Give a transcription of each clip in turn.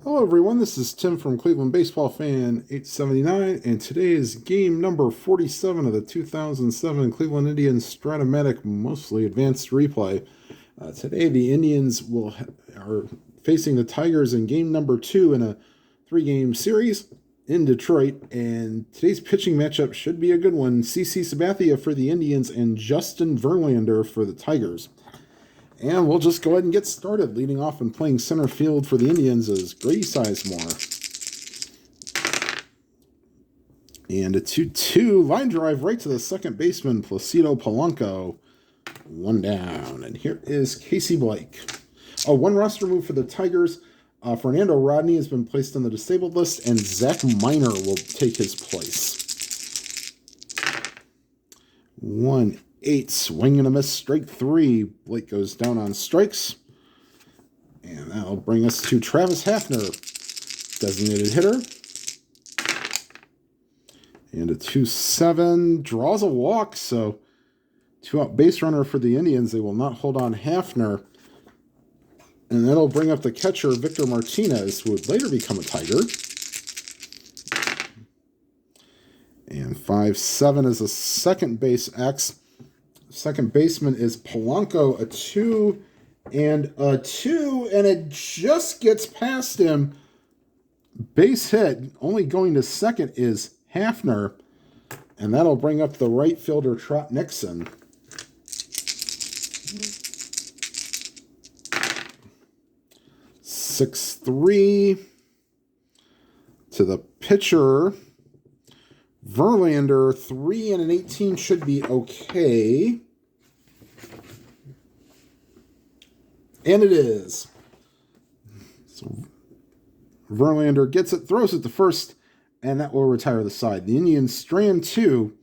Hello, everyone. This is Tim from Cleveland Baseball Fan 879, and today is game number 47 of the 2007 Cleveland Indians Stratomatic Mostly Advanced Replay. Today, the Indians are facing the Tigers in game number 2 in a 3-game series in Detroit, and today's pitching matchup should be a good one. CC Sabathia for the Indians and Justin Verlander for the Tigers. And we'll just go ahead and get started. Leading off and playing center field for the Indians is Grady Sizemore. And a 2-2 line drive right to the second baseman, Placido Polanco. One down. And here is Casey Blake. One roster move for the Tigers. Fernando Rodney has been placed on the disabled list, and Zach Miner will take his place. 1-8, swing and a miss, strike 3. Blake goes down on strikes. And that'll bring us to Travis Hafner, designated hitter. And a 2-7, draws a walk, so 2-out base runner for the Indians. They will not hold on Hafner. And that'll bring up the catcher, Victor Martinez, who would later become a Tiger. And 5-7 is a second base X. Second baseman is Polanco, a 2 and a 2, and it just gets past him. Base hit, only going to second is Hafner, and that'll bring up the right fielder, Trot Nixon. (6-3) to the pitcher. Verlander, 3 and an 18 should be okay. And it is. So Verlander gets it, throws it to first, and that will retire the side. The Indians strand 2.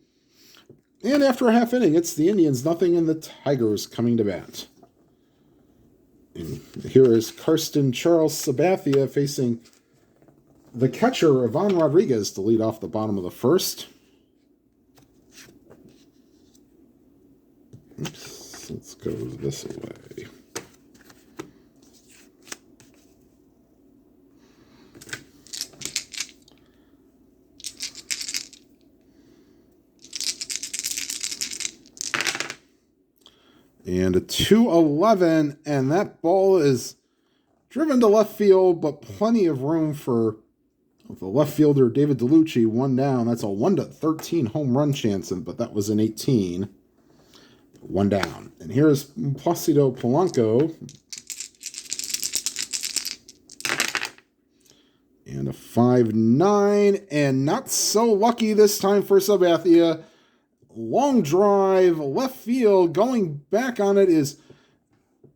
And after a half inning, it's the Indians 0 and the Tigers coming to bat. And here is Karsten Charles Sabathia facing the catcher, Ivan Rodriguez, to lead off the bottom of the first. Oops, let's go this way. And a 2-11, and that ball is driven to left field, but plenty of room for the left fielder, David DeLucci. One down. That's a 1-13 home run chance, but that was an 18. One down. And here's Placido Polanco. And a 5-9, and not so lucky this time for Sabathia. Long drive, left field, going back on it is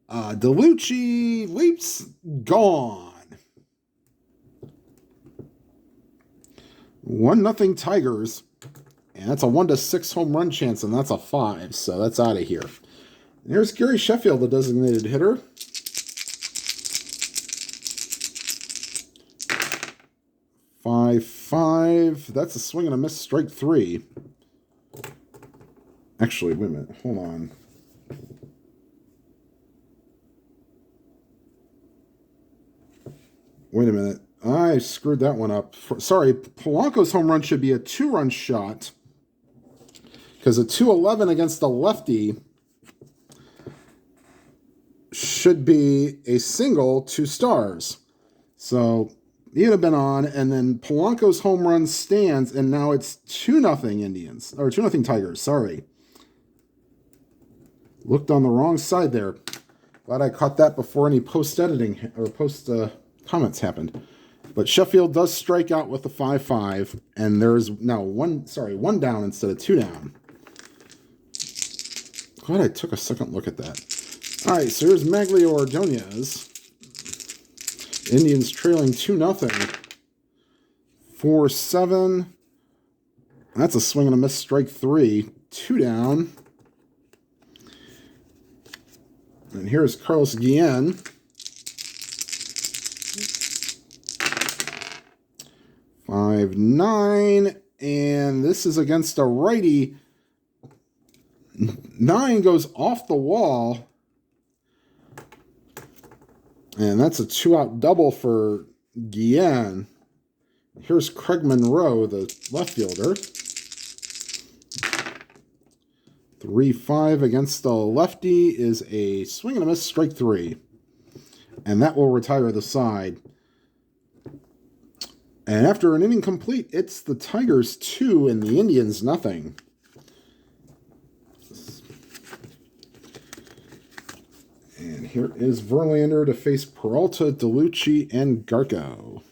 DeLucci, leaps, gone. 1-0 Tigers, and that's a 1-6 home run chance, and that's a 5, so that's out of here. And here's Gary Sheffield, the designated hitter. (5-5), that's a swing and a miss, strike 3. Actually, wait a minute. Hold on. Wait a minute. I screwed that one up. Sorry, Polanco's home run should be a 2-run shot, because a 2-11 against the lefty should be a single, 2 stars. So he'd have been on, and then Polanco's home run stands, and now it's 2-0 Indians, or 2-0 Tigers. Sorry. Looked on the wrong side there. Glad I caught that before any post-editing or post-comments happened. But Sheffield does strike out with the 5-5, and there's now one down instead of 2 down. Glad I took a second look at that. All right, so here's Maglio Ordonez. Indians trailing 2-0. 4-7. That's a swing and a miss, strike 3. 2 down. And here's Carlos Guillen. 5-9, and this is against a righty. 9 goes off the wall, and that's a 2-out double for Guillen. Here's Craig Monroe, the left fielder. 3-5 against the lefty is a swing and a miss, strike 3. And that will retire the side. And after an inning complete, it's the Tigers 2 and the Indians nothing. And here is Verlander to face Peralta, DeLucci, and Garco.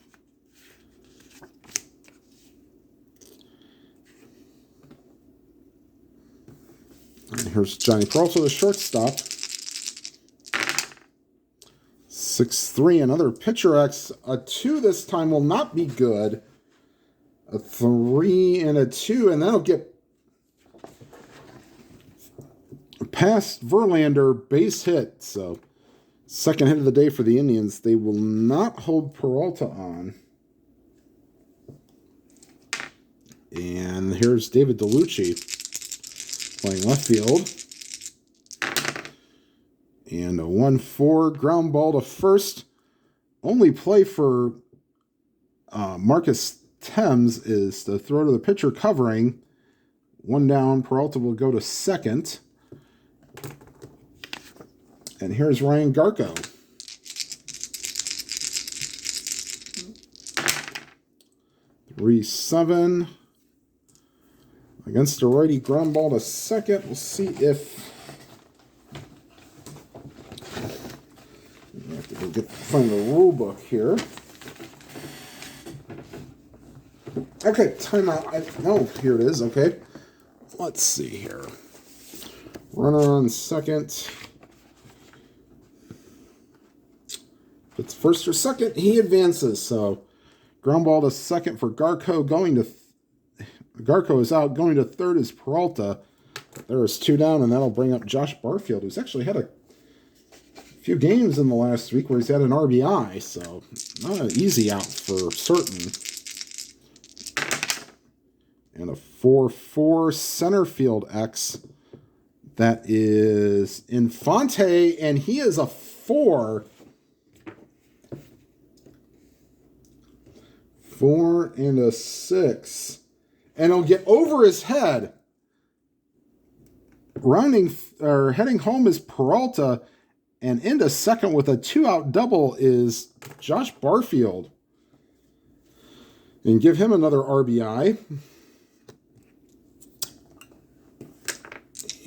And here's Johnny Peralta, the shortstop. 6-3, another pitcher X. A 2 this time will not be good. A 3 and a 2, and that'll get past Verlander, base hit. So, second hit of the day for the Indians. They will not hold Peralta on. And here's David DeLucci playing left field. And a 1-4 ground ball to first. Only play for Marcus Thames is the throw to the pitcher covering. 1 down, Peralta will go to second. And here's Ryan Garco. (3-7) against a righty, ground ball to second. We'll see if I have to go find the rule book here. Okay, timeout. No, here it is. Okay, let's see here. Runner on second. If it's first or second, he advances. So, ground ball to second for Garco. Garco is out. Going to third is Peralta. There is 2 down, and that'll bring up Josh Barfield, who's actually had a few games in the last week where he's had an RBI. So, not an easy out for certain. And a 4-4 center field X. That is Infante, and he is a 4. 4 and a 6. And he'll get over his head. Heading home is Peralta. And into second with a 2-out double is Josh Barfield. And give him another RBI.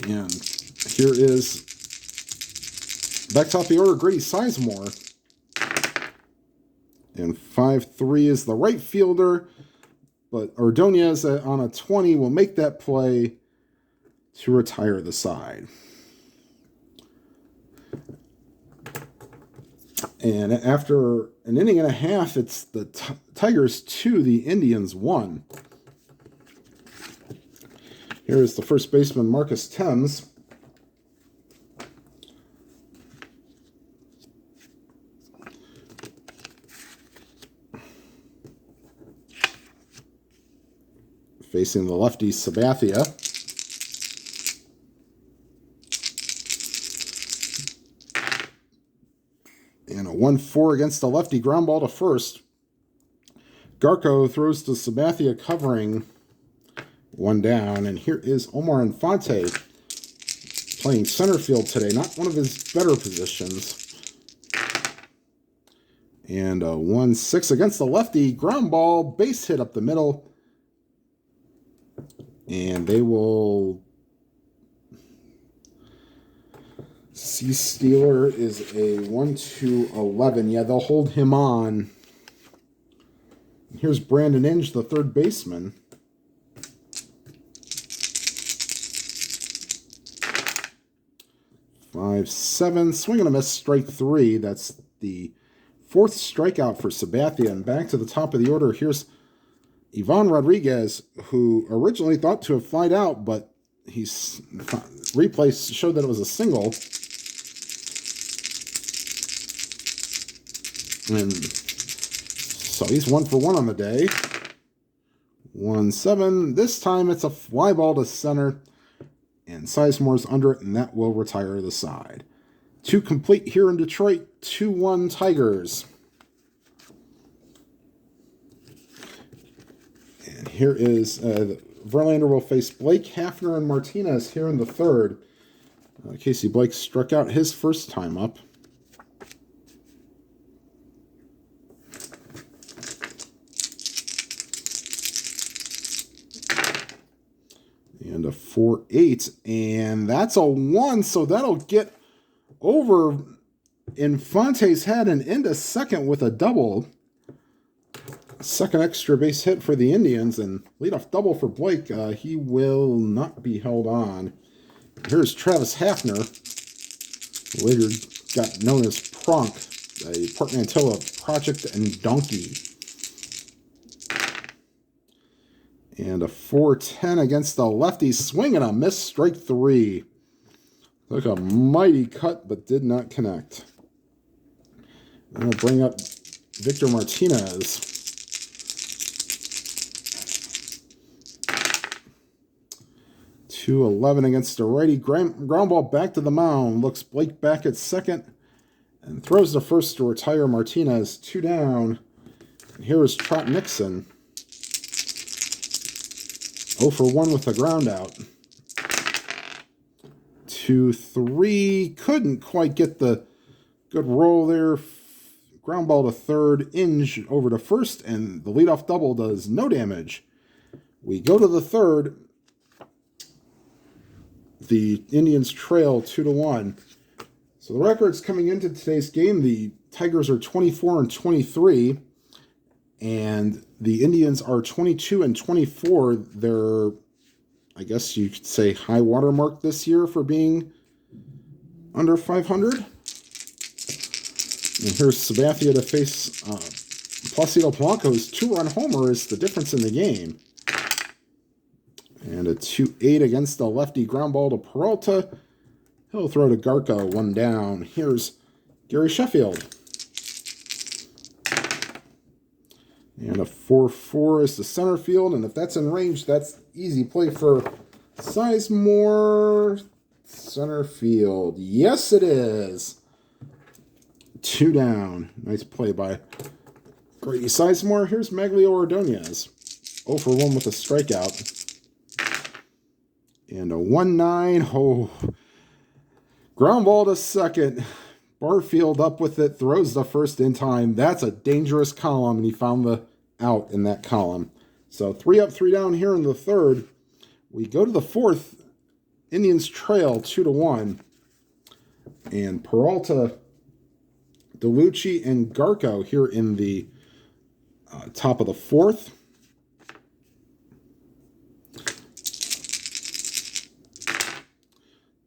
And here is, back top of the order, Grady Sizemore. And 5-3 is the right fielder. But Ordonez on a 20 will make that play to retire the side. And after an inning and a half, it's the Tigers 2, the Indians 1. Here is the first baseman, Marcus Thames. Facing the lefty, Sabathia. And a 1-4 against the lefty, ground ball to first. Garco throws to Sabathia covering. 1 down, and here is Omar Infante playing center field today. Not one of his better positions. And a 1-6 against the lefty, ground ball, base hit up the middle. And they will... C. Steeler is a 1-11. Yeah, they'll hold him on. Here's Brandon Inge, the third baseman. 5-7, swing and a miss, strike 3. That's the 4th strikeout for Sabathia. And back to the top of the order, here's Ivan Rodriguez, who originally thought to have flied out, but he's replay showed that it was a single. And so he's 1 for 1 on the day. 1-7. This time it's a fly ball to center. And Sizemore's under it, and that will retire the side. 2 complete here in Detroit. 2-1 Tigers. Here is Verlander will face Blake, Hafner, and Martinez here in the third. Casey Blake struck out his first time up. And a 4-8, and that's a 1, so that'll get over Infante's head and into second with a double. Second extra base hit for the Indians, and leadoff double for Blake. He will not be held on. Here's Travis Hafner, later got known as Pronk, a portmanteau of Project and Donkey. And a 4-10 against the lefty. Swing and a miss, strike 3. Took a mighty cut, but did not connect. And we'll bring up Victor Martinez. .211 against a righty. Ground ball back to the mound. Looks Blake back at second. And throws the first to retire Martinez. 2 down. And here is Trot Nixon. 0 for 1 with the ground out. 2-3. Couldn't quite get the good roll there. Ground ball to third. Inge over to first. And the leadoff double does no damage. We go to the third. The Indians trail 2-1. So the records coming into today's game, the Tigers are 24-23. And the Indians are 22-24. They're, I guess you could say, high water mark this year for being under 500. And here's Sabathia to face Placido Polanco's 2-run homer is the difference in the game. And a 2-8 against the lefty. Ground ball to Peralta. He'll throw to Garco. 1 down. Here's Gary Sheffield. And a 4-4 is the center field. And if that's in range, that's easy play for Sizemore. Center field. Yes, it is. 2 down. Nice play by Grady Sizemore. Here's Maglio Ordonez. 0 for 1 with a strikeout. And a 1-9. Oh. Ground ball to second. Barfield up with it, throws the first in time. That's a dangerous column, and he found the out in that column. So 3 up, 3 down here in the third. We go to the fourth. Indians trail 2-1. And Peralta, DeLucci, and Garco here in the top of the fourth.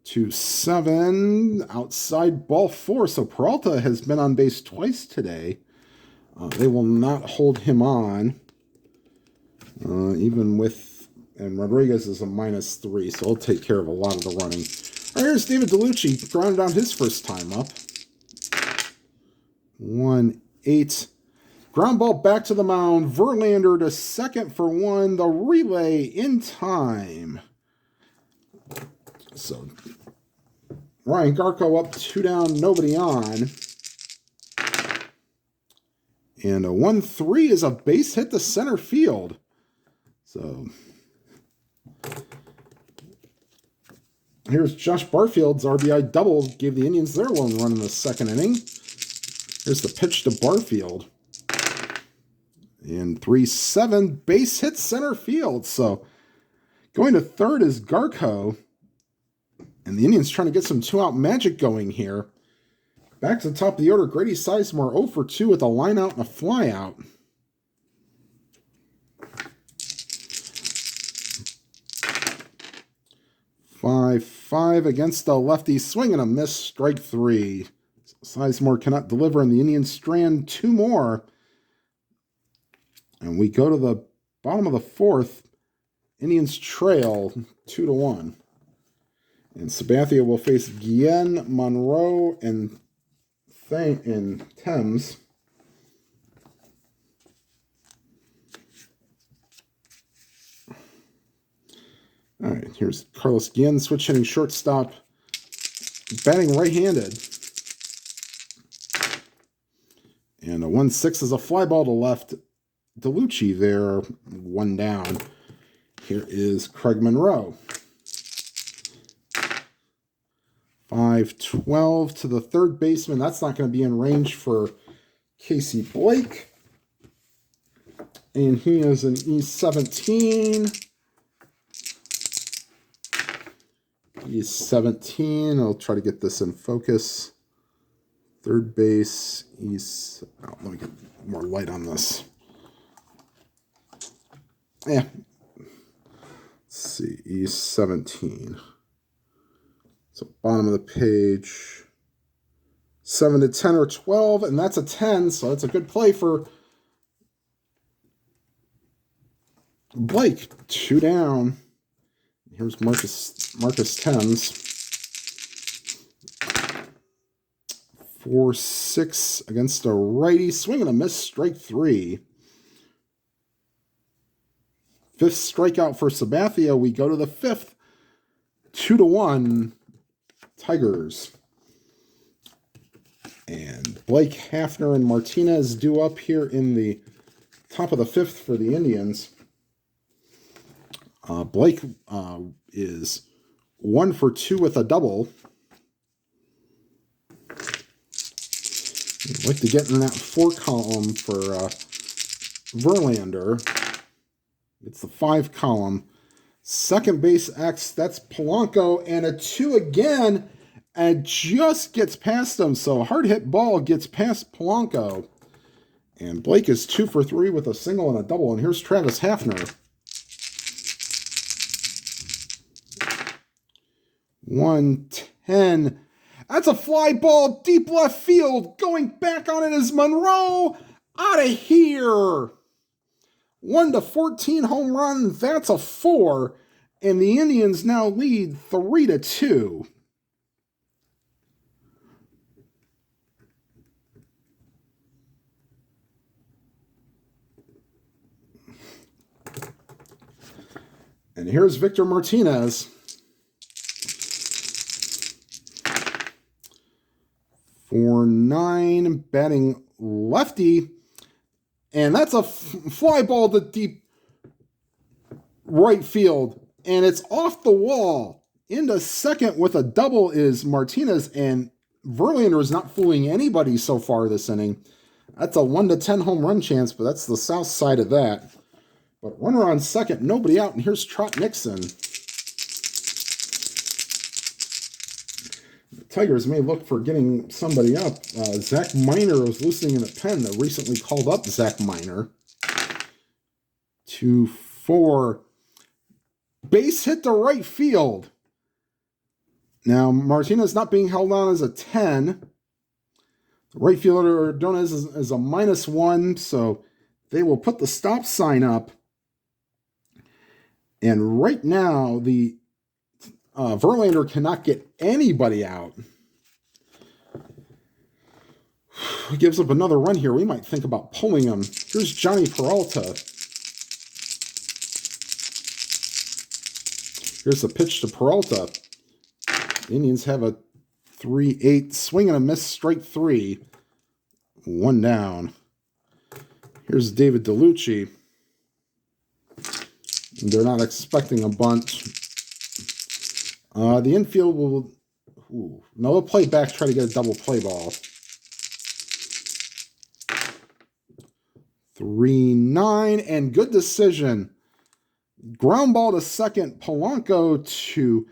To 7, outside ball 4. So Peralta has been on base twice today. They will not hold him on, even with, and Rodriguez is a -3, so he'll take care of a lot of the running. All right, here's David DeLucci, grounded out his first time up. 1-8. Ground ball back to the mound. Verlander to second for 1. The relay in time. So Ryan Garco up, 2 down, nobody on. And a 1-3 is a base hit to center field. So here's Josh Barfield's RBI double, gave the Indians their lone run in the second inning. Here's the pitch to Barfield. And 3-7, base hit center field. So going to third is Garco. And the Indians trying to get some 2-out magic going here. Back to the top of the order, Grady Sizemore 0 for 2 with a line out and a fly out. .55 against the lefty. Swing and a miss, strike 3. Sizemore cannot deliver, and the Indians strand 2 more. And we go to the bottom of the fourth. Indians trail 2-1. And Sabathia will face Guillen, Monroe, and Thames. All right, here's Carlos Guillen, switch hitting shortstop, batting right-handed. And a 1-6 is a fly ball to left. DeLucci there, 1 down. Here is Craig Monroe. 5-12 to the third baseman. That's not going to be in range for Casey Blake. And he is an E17. E17. I'll try to get this in focus. Third base. Let me get more light on this. Yeah. Let's see. E17. So bottom of the page. 7 to 10 or 12, and that's a 10, so that's a good play for Blake. 2 down. Here's Marcus Thames. 4-6 against a righty. Swing and a miss, strike 3. 5th strikeout for Sabathia. We go to the 5th. 2-1 Tigers. And Blake, Hafner, and Martinez due up here in the top of the 5th for the Indians. Blake is 1 for 2 with a double. I'd like to get in that 4 column for Verlander. It's the 5 column. Second base X, that's Polanco, and a 2 again, and just gets past him. So hard hit ball gets past Polanco. And Blake is 2 for 3 with a single and a double. And here's Travis Hafner. 110. That's a fly ball deep left field. Going back on it is Monroe. Out of here. 1-14 home run. That's a 4. And the Indians now lead 3-2. And here's Victor Martinez. 4-9, batting lefty. And that's a fly ball to deep right field. And it's off the wall. Into second with a double is Martinez. And Verlander is not fooling anybody so far this inning. That's a 1-10 home run chance, but that's the south side of that. But runner on second, nobody out. And here's Trot Nixon. Tigers may look for getting somebody up. Zach Miner was listening in the pen that recently called up Zach Miner. 2-4. Base hit to right field. Now, Martinez not being held on as a 10. Right fielder Ordonez is a -1, so they will put the stop sign up. And right now, the Verlander cannot get anybody out. He gives up another run here. We might think about pulling him. Here's Johnny Peralta. Here's the pitch to Peralta. The Indians have a 3-8 swing and a miss, strike 3. 1 down. Here's David DeLucci. They're not expecting a bunt. The infield will... No, they'll play back, try to get a double play ball. 3-9, and good decision. Ground ball to second. Polanco to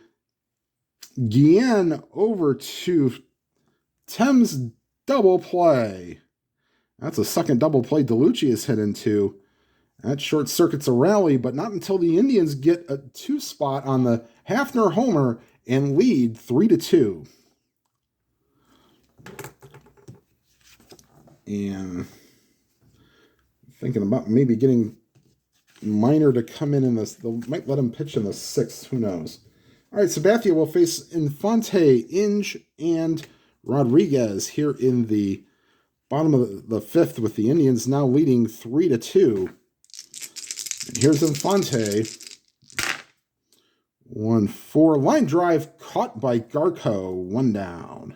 Guillen over to Thames, double play. That's a second double play DeLucci is hit into. That short circuits a rally, but not until the Indians get a 2 spot on the Hafner homer and lead 3-2. And thinking about maybe getting Miner to come in this. They might let him pitch in the 6th. Who knows? All right, Sabathia will face Infante, Inge, and Rodriguez here in the bottom of the 5th, with the Indians now leading 3-2. And here's Infante. 1-4. Line drive caught by Garco. 1 down.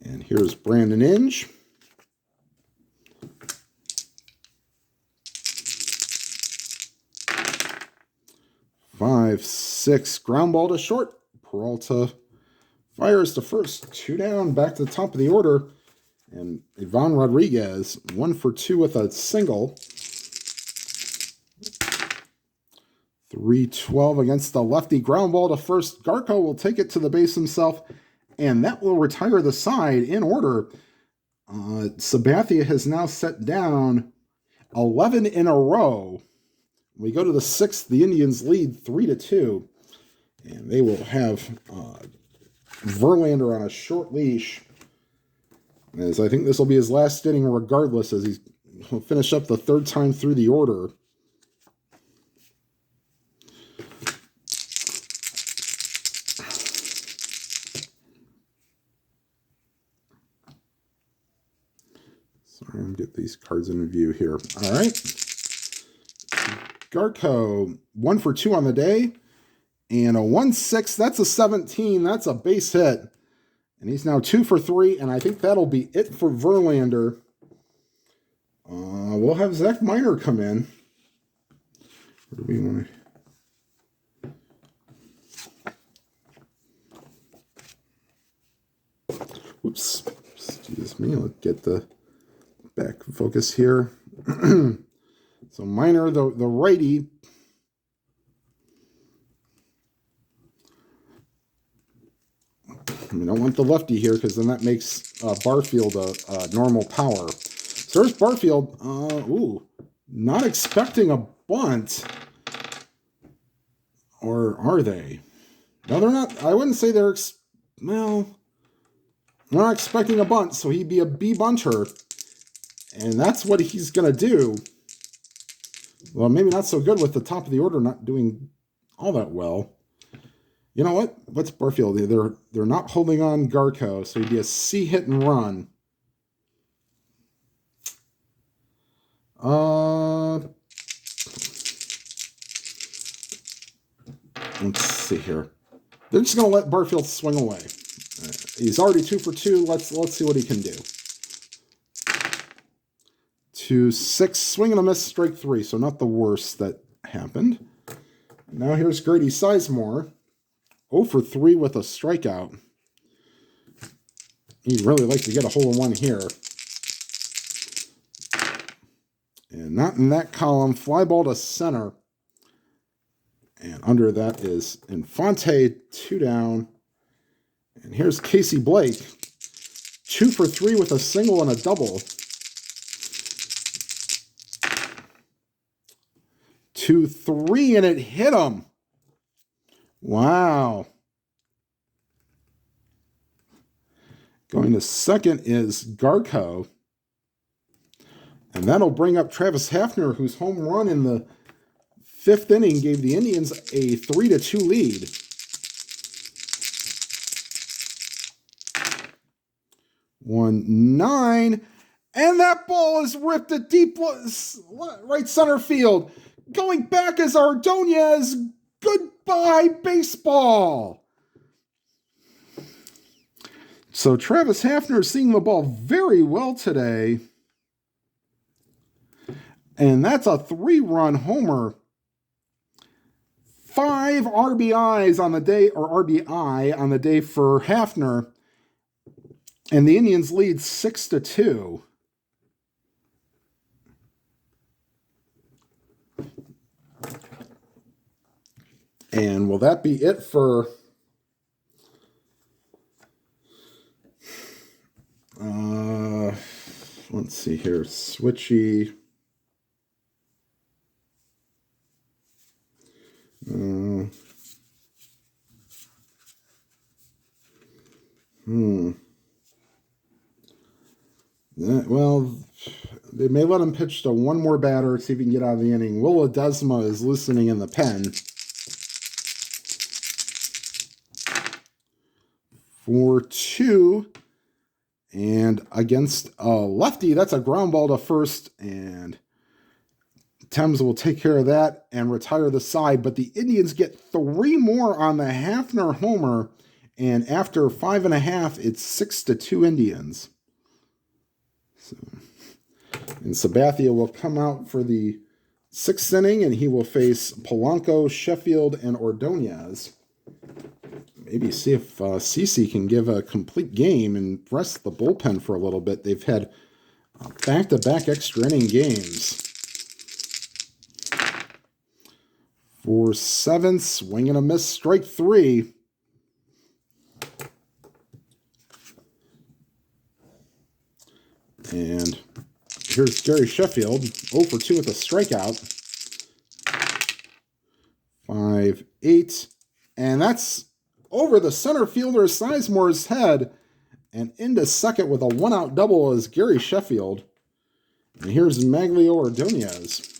And here's Brandon Inge. 5-6. Ground ball to short. Peralta fires to first. 2 down, back to the top of the order. And Ivan Rodriguez, 1 for 2 with a single. 3-12 against the lefty. Ground ball to first. Garko will take it to the base himself, and that will retire the side in order. Sabathia has now set down 11 in a row. We go to the 6th. The Indians lead 3-2, and they will have Verlander on a short leash, as I think this will be his last inning regardless, as he'll finish up the 3rd time through the order. Sorry, I'm get these cards in view here. All right. Garko, 1 for 2 on the day, and a 1-6. That's a 17. That's a base hit. And he's now 2 for 3, and I think that'll be it for Verlander. We'll have Zach Miner come in. Where do we want to... Whoops. Excuse me. Let's get the back focus here. So Miner, the righty. We don't want the lefty here because then that makes Barfield a normal power. So there's Barfield. Not expecting a bunt. Or are they? No, they're not. I wouldn't say they're... they're not expecting a bunt, so he'd be a B bunter. And that's what he's going to do. Well, maybe not so good with the top of the order not doing all that well. You know what? What's Barfield? They're not holding on Garko, so he'd be a C hit and run. Let's see here. They're just going to let Barfield swing away. He's already 2 for 2. Let's see what he can do. 2-6, swing and a miss, strike 3. So not the worst that happened. Now here's Grady Sizemore. 0 for 3 with a strikeout. He'd really like to get a hole-in-one here. And not in that column. Fly ball to center. And under that is Infante, 2 down. And here's Casey Blake. 2 for 3 with a single and a double. 2-3, and it hit him. Wow. Going to second is Garko. And that'll bring up Travis Hafner, whose home run in the 5th inning gave the Indians a 3-2 lead. 1-9. And that ball is ripped at deep right center field. Going back is Ordonez. Goodbye, baseball. So Travis Hafner is seeing the ball very well today. And that's a 3-run homer. 5 RBIs on the day, or RBI on the day for Hafner. And the Indians lead 6-2. And will that be it for let's see here, switchy. Well, they may let him pitch to one more batter, see if he can get out of the inning. Will Ledesma is listening in the pen. 4-2. And against a lefty, that's a ground ball to first. And Thames will take care of that and retire the side. But the Indians get 3 more on the Hafner homer. And after 5.5, it's 6-2 Indians. So, and Sabathia will come out for the Sixth inning, and he will face Polanco, Sheffield, and Ordonez. Maybe see if CC can give a complete game and rest the bullpen for a little bit. They've had back-to-back extra inning games. For 7, swing and a miss, strike 3. And here's Gary Sheffield, 0 for 2 with a strikeout. 5-8. And that's over the center fielder Sizemore's head. And into second with a 1-out double is Gary Sheffield. And here's Maglio Ordonez.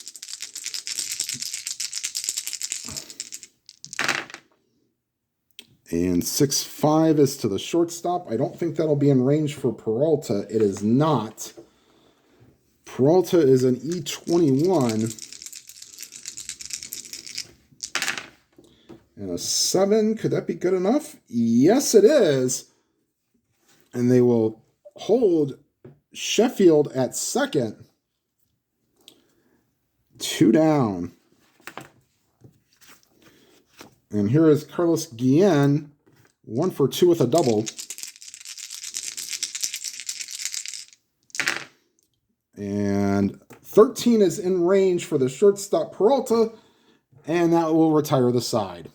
And 6-5 is to the shortstop. I don't think that'll be in range for Peralta. It is not. Peralta is an E21. And a 7, could that be good enough? Yes, it is. And they will hold Sheffield at second. 2 down. And here is Carlos Guillen, 1 for 2 with a double. And 13 is in range for the shortstop Peralta, and that will retire the side.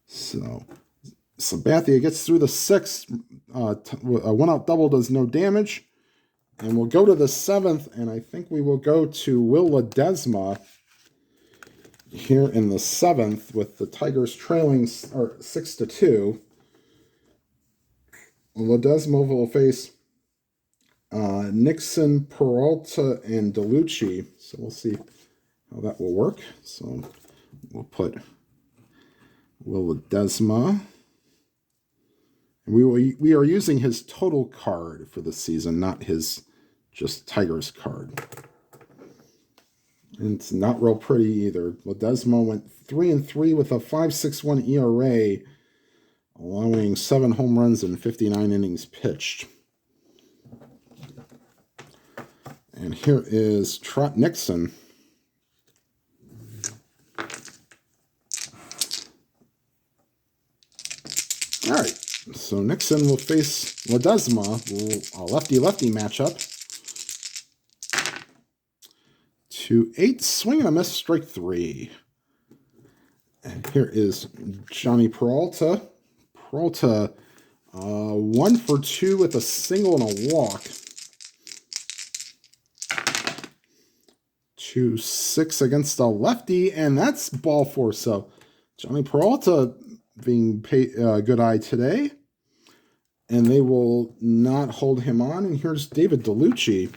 So Sabathia gets through the 6th. A 1-out double does no damage. And we'll go to the 7th, and I think we will go to Will Ledesma here in the 7th with the Tigers trailing 6-2. Ledesma will face Nixon, Peralta, and DeLucci. So we'll see how that will work. So we'll put Will Ledesma. And we are using his total card for the season, not his just Tigers card. And it's not real pretty either. Ledesma went 3-3 with a 5.61 ERA, allowing 7 home runs and 59 innings pitched. And here is Trot Nixon. All right, so Nixon will face Ledesma, a lefty-lefty matchup. 2-8, swing and a miss, strike 3. And here is Johnny Peralta. Peralta, 1 for 2 with a single and a walk. 2-6 against a lefty, and that's ball 4. So Johnny Peralta being good eye today. And they will not hold him on. And here's David DeLucci.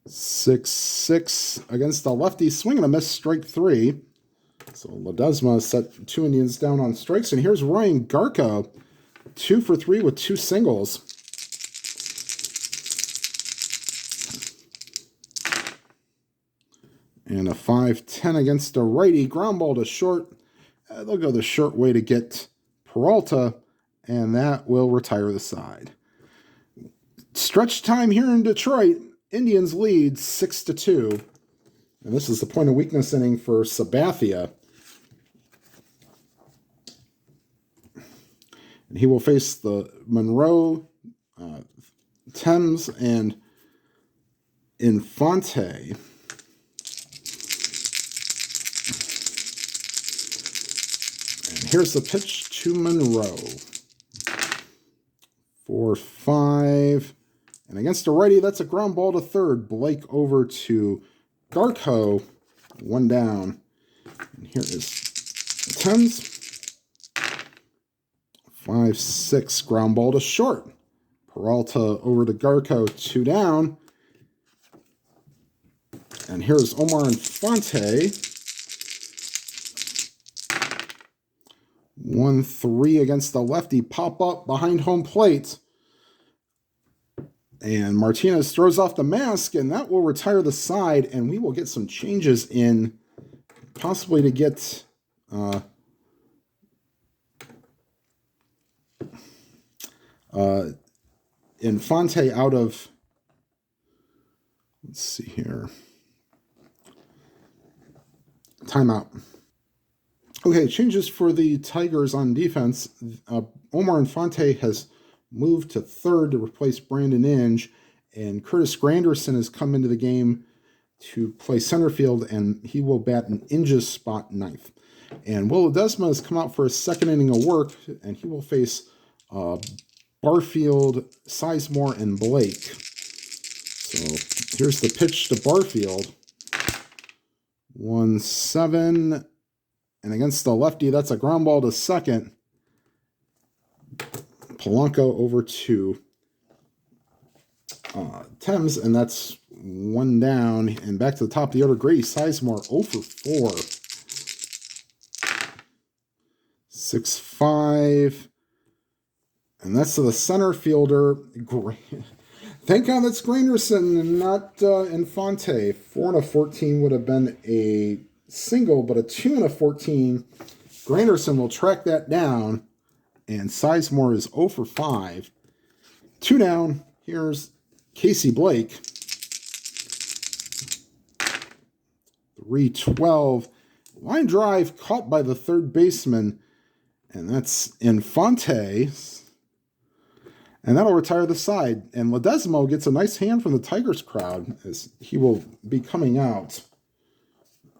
6-6 against the lefty, swing and a miss, strike 3. So Ledesma set 2 Indians down on strikes. And here's Ryan Garca, 2 for 3 with 2 singles. And a 5-10 against a righty, ground ball to short. They'll go the short way to get Peralta, and that will retire the side. Stretch time here in Detroit. Indians lead 6-2. And this is the point of weakness inning for Sabathia. And he will face the Monroe, Thames, and Infante. And here's the pitch to Monroe. 4-5. And against a righty, that's a ground ball to third. Blake over to Garco. 1 down. And here is Thames. 5-6, ground ball to short. Peralta over to Garco, 2 down. And here's Omar Infante. 1-3 against the lefty. Pop up behind home plate. And Martinez throws off the mask, and that will retire the side, and we will get some changes in, possibly to get Infante out of, let's see here, timeout. Okay, changes for the Tigers on defense. Omar Infante has moved to third to replace Brandon Inge, and Curtis Granderson has come into the game to play center field, and he will bat in Inge's spot ninth. And Will Ledesma has come out for a second inning of work, and he will face Barfield, Sizemore, and Blake. So here's the pitch to Barfield. 1-7. And against the lefty, that's a ground ball to second. Polanco over to Thames, and that's one down. And back to the top of the order, Grady Sizemore 0 for 4. 6-5. And that's to the center fielder. Thank God that's Granderson and not Infante. 4-14 would have been a single, but a 2-14. Granderson will track that down, and Sizemore is 0 for 5. 2 down. Here's Casey Blake. 3-12. Line drive caught by the third baseman, and that's Infante. And that'll retire the side. And Ledesma gets a nice hand from the Tigers crowd as he will be coming out.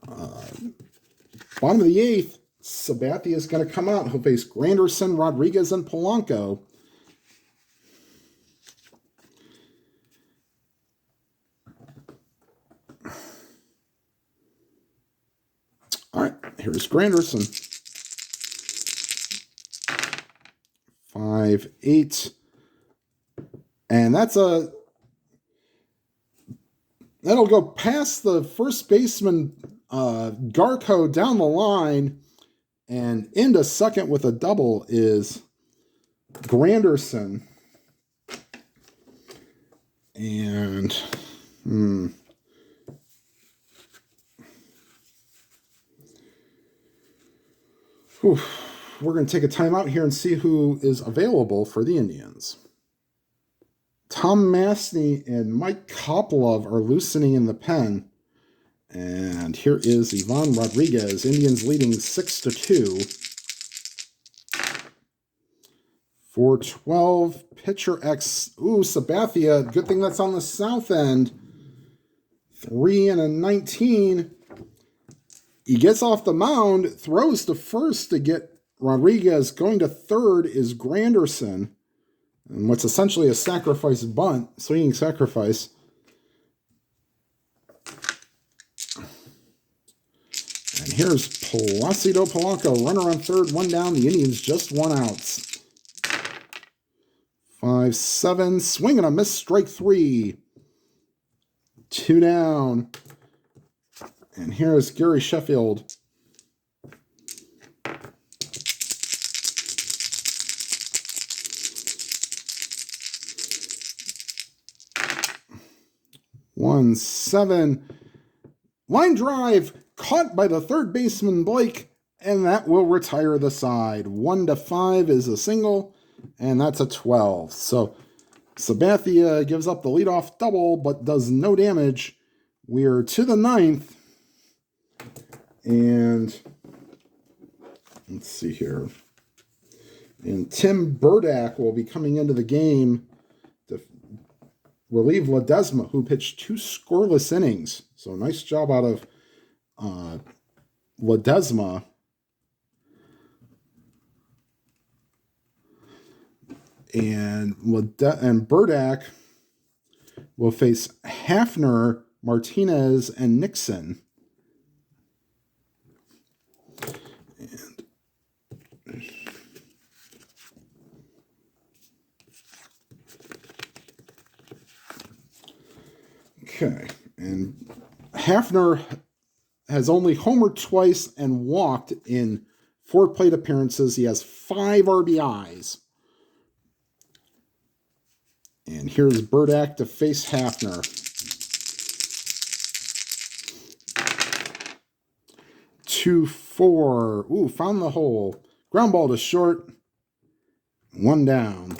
Bottom of the 8th, Sabathia is going to come out. He'll face Granderson, Rodriguez, and Polanco. All right, here's Granderson. 5-8. And that'll go past the first baseman, Garco, down the line, and into second with a double is Granderson. And we're going to take a timeout here and see who is available for the Indians. Tom Mastny and Mike Kopilov are loosening in the pen. And here is Ivan Rodriguez. Indians leading 6-2. 4-12. Pitcher X. Sabathia. Good thing that's on the south end. 3-19. He gets off the mound, throws to first to get Rodriguez. Going to third is Granderson. And what's essentially a sacrifice bunt, swinging sacrifice. And here's Placido Polanco, runner on third, one down. The Indians just 1 out. 5-7, swing and a miss, strike 3. 2 down. And here's Gary Sheffield. One, 7. Line drive caught by the third baseman Blake, and that will retire the side. 1-5 is a single, and that's a 12. So Sabathia gives up the leadoff double, but does no damage. We are to the 9th. And let's see here. And Tim Burdak will be coming into the game to relieve Ledesma, who pitched 2 scoreless innings. So nice job out of Ledesma. And Burdak will face Hafner, Martinez, and Nixon. Okay, and Hafner has only homered twice and walked in 4 plate appearances. He has 5 RBIs. And here's Burdak to face Hafner. 2-4. Found the hole. Ground ball to short. 1 down.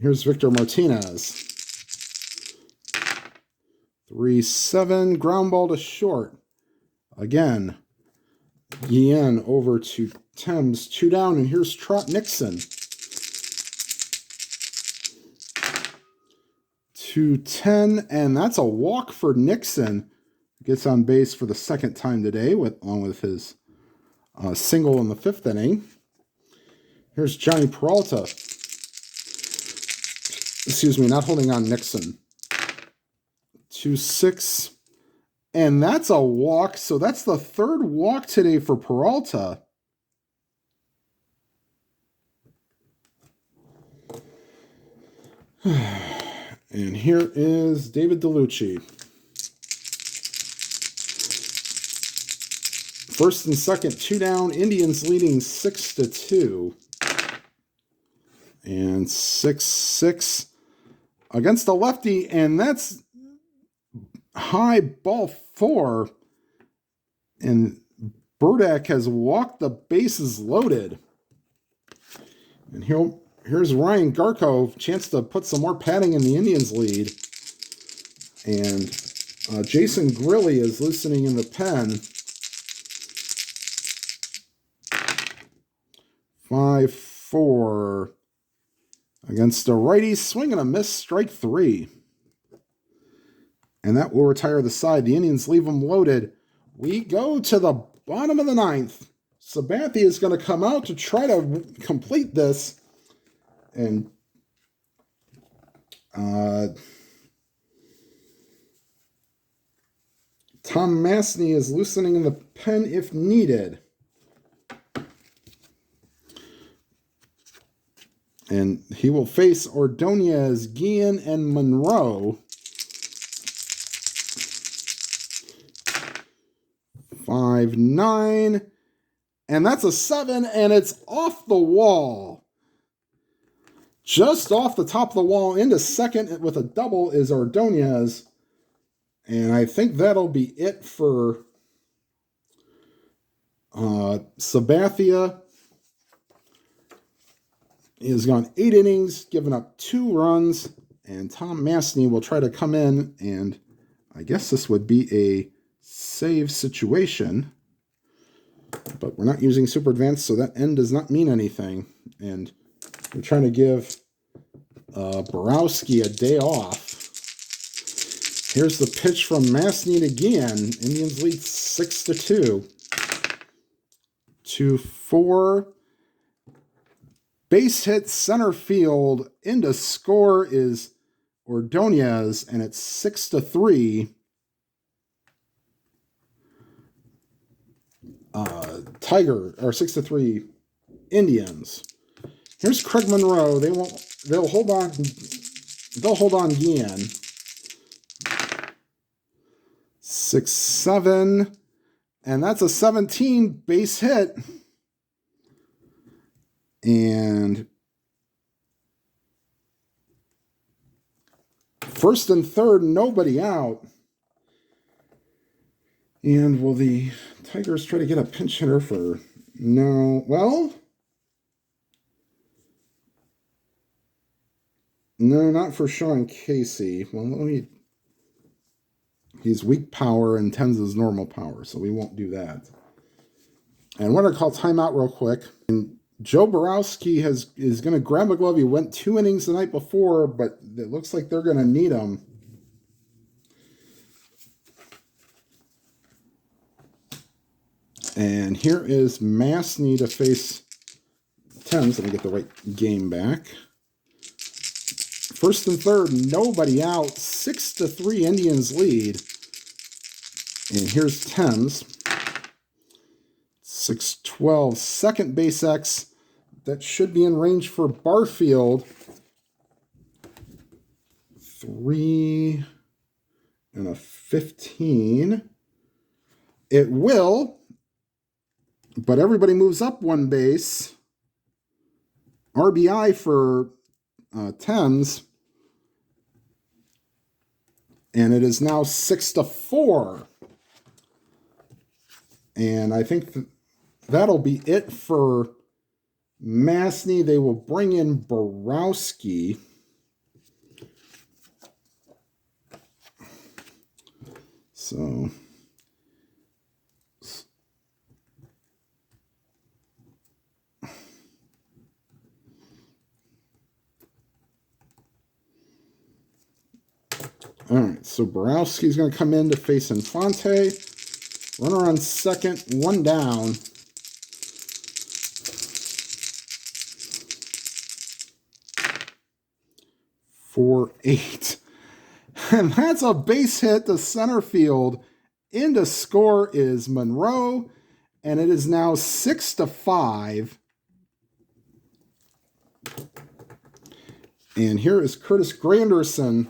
Here's Victor Martinez. 3-7, ground ball to short. Again, Guillen over to Thames, 2 down, and here's Trot Nixon. 2-10, and that's a walk for Nixon. Gets on base for the second time today, along with his single in the 5th inning. Here's Johnny Peralta. Excuse me, not holding on Nixon. 2-6, and that's a walk. So that's the 3rd walk today for Peralta. And here is David DeLucci. 1st and 2nd, 2 down. Indians leading 6-2. And 6-6 against the lefty, and that's high, ball 4. And Burdak has walked the bases loaded. And here's Ryan Garko, chance to put some more padding in the Indians' lead. And Jason Grilly is listening in the pen. 5-4 against a righty, swing and a miss, strike 3. And that will retire the side. The Indians leave them loaded. We go to the bottom of the 9th. Sabathia is going to come out to try to complete this. And Tom Masney is loosening in the pen if needed. And he will face Ordonez, Guillen, and Monroe. 5-9. And that's a 7, and it's off the wall. Just off the top of the wall into second with a double is Ordonez. And I think that'll be it for Sabathia. He has gone 8 innings, given up 2 runs, and Tom Masney will try to come in, and I guess this would be a save situation, but we're not using Super Advanced, so that end does not mean anything, and we're trying to give Borowski a day off. Here's the pitch from Masney to Guillen. Indians lead 6-2. 2-4. Base hit center field. Into score is Ordonez, and it's 6-3. Tiger, or 6-3 Indians. Here's Craig Monroe. They'll hold on Guillen. 6-7. And that's a 17 base hit. And 1st and 3rd, nobody out. And will the Tigers try to get a pinch hitter for... No. Well... No, not for Sean Casey. Well, he's weak power and Tens is normal power, so we won't do that. And we're going to call timeout real quick. And Joe Borowski is going to grab a glove. He went 2 innings the night before, but it looks like they're going to need him. And here is Masney to face Thames. Let me get the right game back. 1st and 3rd, nobody out. 6-3 Indians lead. And here's Thames. 6-12, second base X. That should be in range for Barfield. 3 and a 15. It will, but everybody moves up 1 base. RBI for Thames. And it is now 6-4. And I think that'll be it for Masney. They will bring in Borowski. So all right, so Borowski's going to come in to face Infante. Runner on second, one down. For 8. And that's a base hit to center field. In to score is Monroe, and it is now 6-5. And here is Curtis Granderson.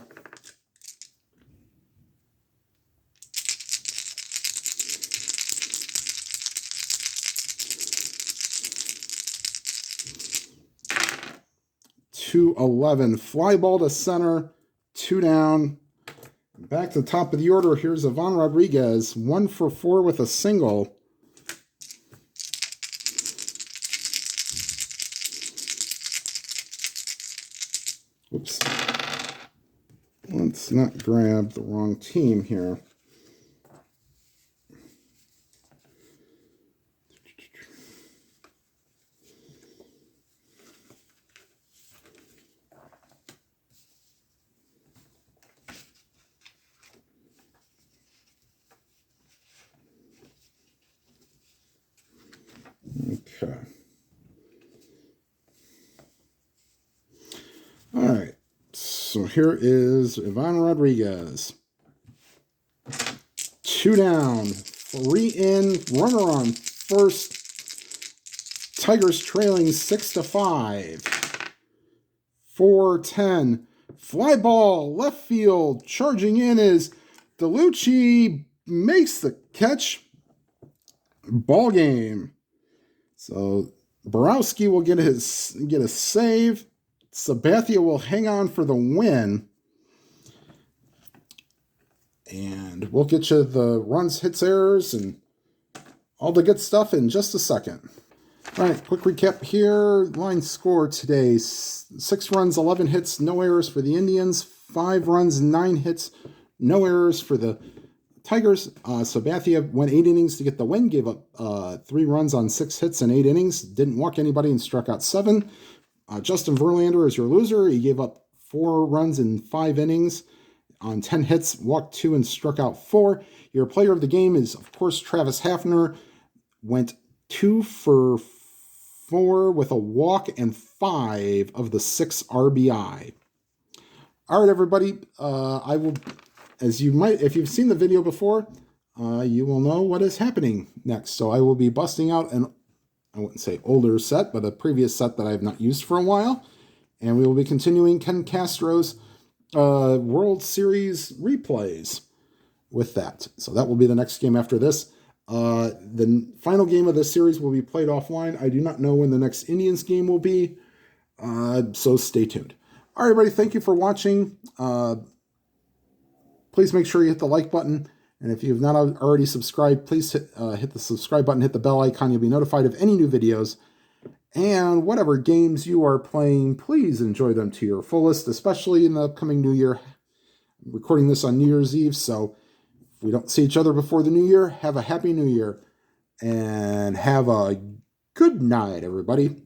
.211. Fly ball to center, 2 down. Back to the top of the order, here's Ivan Rodriguez, 1 for 4 with a single. Oops. Let's not grab the wrong team here. Okay. All right. So here is Ivan Rodriguez. 2 down, 3 in, runner on first. Tigers trailing 6-5. 4-10. Fly ball, left field. Charging in is DeLucci, makes the catch. Ball game. So Borowski will get a save. Sabathia will hang on for the win. And we'll get you the runs, hits, errors, and all the good stuff in just a second. All right, quick recap here. Line score today: 6 runs, 11 hits, no errors for the Indians. 5 runs, 9 hits, no errors for the Tigers. Sabathia went 8 innings to get the win, gave up 3 runs on 6 hits and 8 innings. Didn't walk anybody and struck out 7. Justin Verlander is your loser. He gave up 4 runs in 5 innings on 10 hits, walked 2 and struck out 4. Your player of the game is, of course, Travis Hafner. Went 2 for 4 with a walk and 5 of the 6 RBI. All right, everybody. I will, as you might, if you've seen the video before, you will know what is happening next. So I will be busting out an, I wouldn't say older set, but a previous set that I have not used for a while. And we will be continuing Ken Castro's World Series replays with that. So that will be the next game after this. The final game of this series will be played offline. I do not know when the next Indians game will be, so stay tuned. All right, everybody, thank you for watching. Please make sure you hit the like button. And if you have not already subscribed, please hit the subscribe button, hit the bell icon. You'll be notified of any new videos. And whatever games you are playing, please enjoy them to your fullest, especially in the upcoming New Year. I'm recording this on New Year's Eve, so if we don't see each other before the New Year, have a Happy New Year. And have a good night, everybody.